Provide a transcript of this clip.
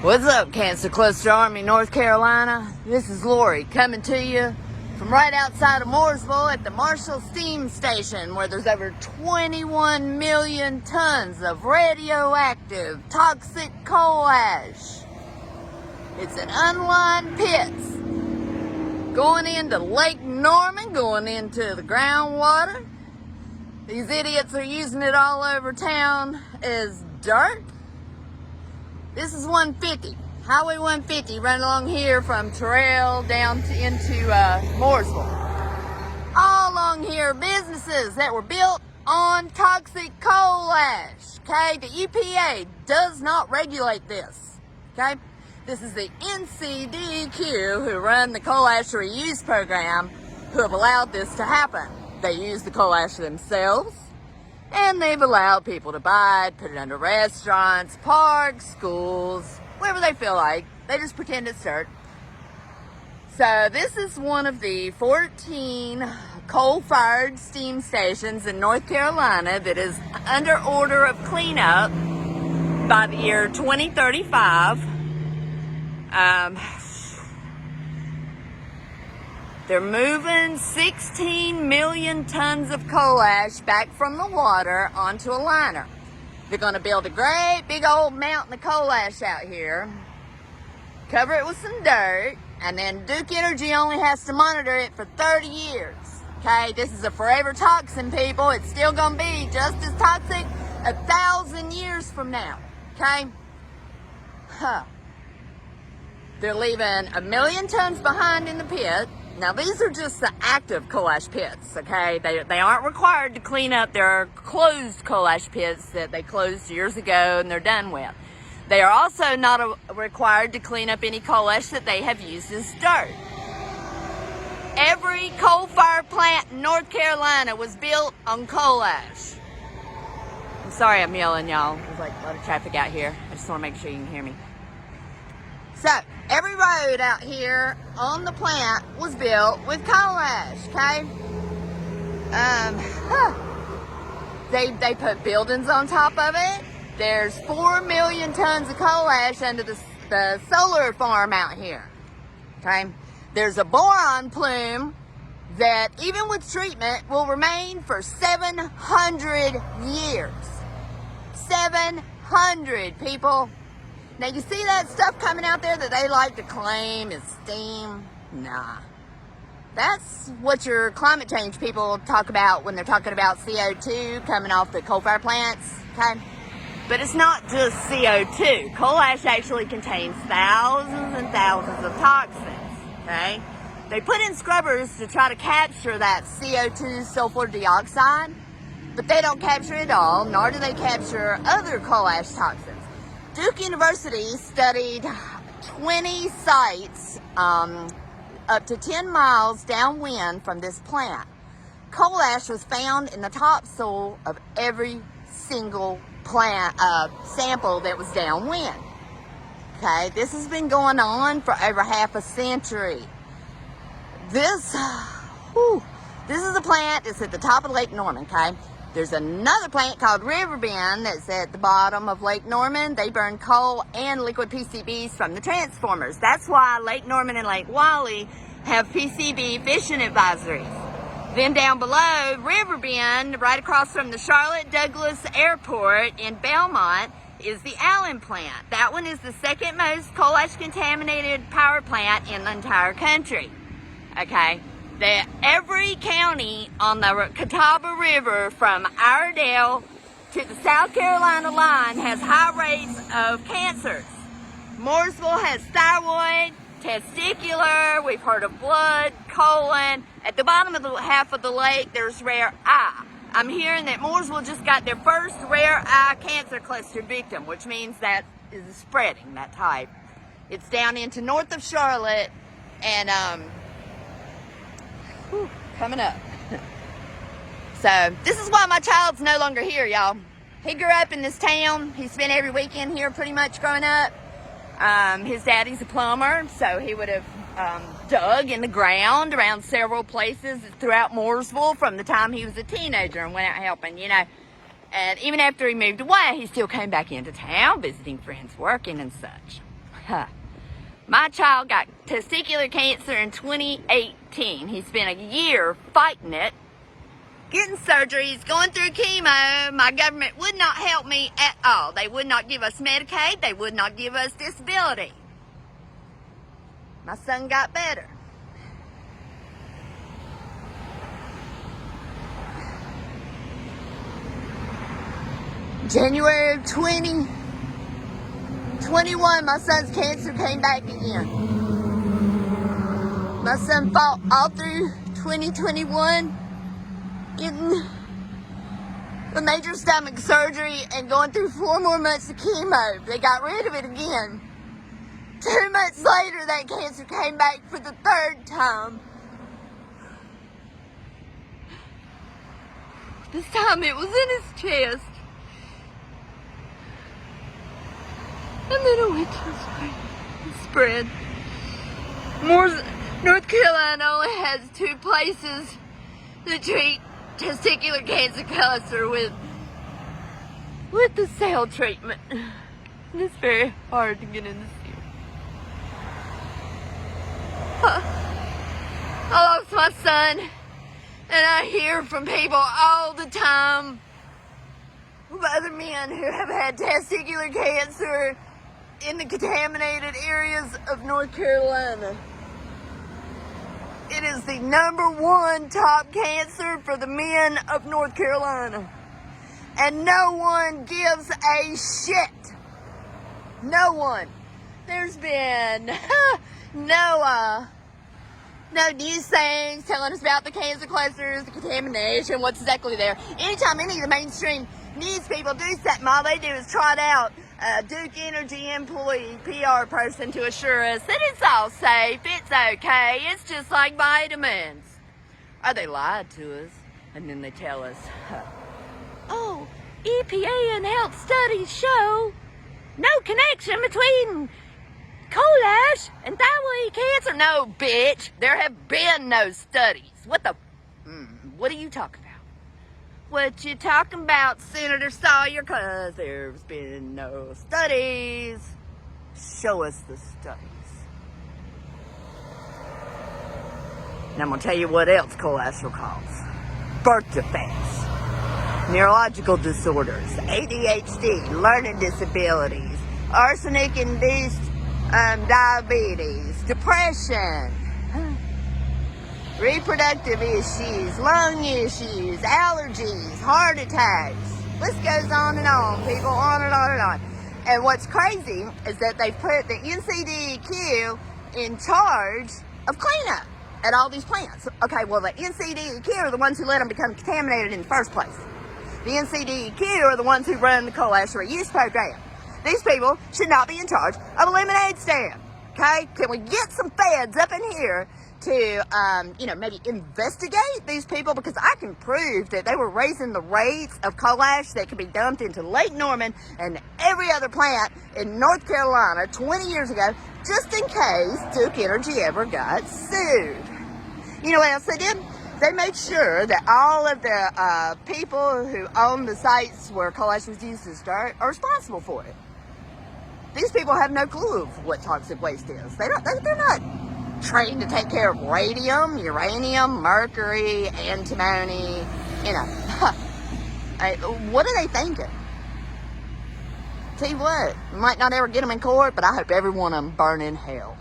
What's up, Cancer Cluster Army, North Carolina? This is Lori coming to you from right outside of Mooresville at the Marshall Steam Station, where there's over 21 million tons of radioactive toxic coal ash. It's an unlined pits going into Lake Norman, going into the groundwater. These idiots are using it all over town as dirt. This is 150, Highway 150, running along here from Terrell down into Mooresville. All along here, businesses that were built on toxic coal ash. Okay, the EPA does not regulate this. Okay, this is the NCDQ who run the coal ash reuse program who have allowed this to happen. They use the coal ash themselves. And they've allowed people to buy it, put it under restaurants, parks, schools, wherever they feel like. They just pretend it's dirt. So this is one of the 14 coal-fired steam stations in North Carolina that is under order of cleanup by the year 2035. They're moving 16 million tons of coal ash back from the water onto a liner. They're going to build a great big old mountain of coal ash out here, cover it with some dirt, and then Duke Energy only has to monitor it for 30 years. Okay, this is a forever toxin, people. It's still going to be just as toxic 1,000 years from now. Okay? They're leaving 1 million tons behind in the pit. Now, these are just the active coal ash pits, okay? They aren't required to clean up their closed coal ash pits that they closed years ago and they're done with. They are also not required to clean up any coal ash that they have used as dirt. Every coal-fired plant in North Carolina was built on coal ash. I'm sorry I'm yelling, y'all. There's like a lot of traffic out here. I just want to make sure you can hear me. So, every road out here on the plant was built with coal ash, okay? They put buildings on top of it. There's 4 million tons of coal ash under the solar farm out here, okay? There's a boron plume that, even with treatment, will remain for 700 years. 700, people. Now, you see that stuff coming out there that they like to claim is steam? Nah. That's what your climate change people talk about when they're talking about CO2 coming off the coal-fired plants, okay? But it's not just CO2. Coal ash actually contains thousands and thousands of toxins, okay? They put in scrubbers to try to capture that CO2, sulfur dioxide, but they don't capture it all, nor do they capture other coal ash toxins. Duke University studied 20 sites up to 10 miles downwind from this plant. Coal ash was found in the topsoil of every single plant sample that was downwind. Okay, this has been going on for over half a century. This is a plant that's at the top of Lake Norman, okay? There's another plant called Riverbend that's at the bottom of Lake Norman. They burn coal and liquid PCBs from the transformers. That's why Lake Norman and Lake Wally have PCB fishing advisories. Then down below, Riverbend, right across from the Charlotte Douglas Airport in Belmont, is the Allen plant. That one is the second most coal ash contaminated power plant in the entire country. Okay? That every county on the Catawba River from Iredell to the South Carolina line has high rates of cancers. Mooresville has thyroid, testicular, we've heard of blood, colon. At the bottom of the half of the lake, there's rare eye. I'm hearing that Mooresville just got their first rare eye cancer cluster victim, which means that is spreading, that type. It's down into north of Charlotte and coming up. So this is why my child's no longer here, y'all. He grew up in this town. He spent every weekend here pretty much growing up. His daddy's a plumber, so he would have dug in the ground around several places throughout Mooresville from the time he was a teenager and went out helping, you know. And even after he moved away, he still came back into town, visiting friends, working and such. My child got testicular cancer in 2018. He spent a year fighting it, getting surgeries, going through chemo. My government would not help me at all. They would not give us Medicaid. They would not give us disability. My son got better. January of 2021, my son's cancer came back again. My son fought all through 2021, getting a major stomach surgery and going through 4 more months of chemo. They got rid of it again. 2 months later, that cancer came back for the 3rd time. This time it was in his chest. And then it went to his brain and spread. North Carolina only has 2 places that treat testicular cancer with the cell treatment. And it's very hard to get in the cell. I lost my son, and I hear from people all the time of other men who have had testicular cancer in the contaminated areas of North Carolina. It is the #1 top cancer for the men of North Carolina. And no one gives a shit. No one. There's been no news things telling us about the cancer clusters, the contamination, what's exactly there. Anytime any of the mainstream news people do something, all they do is trot out a Duke Energy employee, PR person to assure us that it's all safe, it's okay, it's just like vitamins. Or they lied to us, and then they tell us, oh, EPA and health studies show no connection between coal ash and thyroid cancer. No, bitch, there have been no studies. What are you talking about? What you talking about, Senator Sawyer? Cause there's been no studies. Show us the studies. And I'm gonna tell you what else coal ash will cause. Birth defects, neurological disorders, ADHD, learning disabilities, arsenic-induced diabetes, depression, reproductive issues, lung issues, allergies, heart attacks. List goes on and on, people, on and on and on. And what's crazy is that they've put the NCDEQ in charge of cleanup at all these plants. Okay, well, the NCDEQ are the ones who let them become contaminated in the first place. The NCDEQ are the ones who run the coal ash reuse program. These people should not be in charge of a lemonade stand, okay? Can we get some feds up in here to, maybe investigate these people? Because I can prove that they were raising the rates of coal ash that could be dumped into Lake Norman and every other plant in North Carolina 20 years ago, just in case Duke Energy ever got sued. You know what else they did? They made sure that all of the people who own the sites where coal ash was used to start are responsible for it. These people have no clue of what toxic waste is. They're not trained to take care of radium, uranium, mercury, antimony, what are they thinking? Tell you what, we might not ever get them in court, but I hope every one of them burn in hell.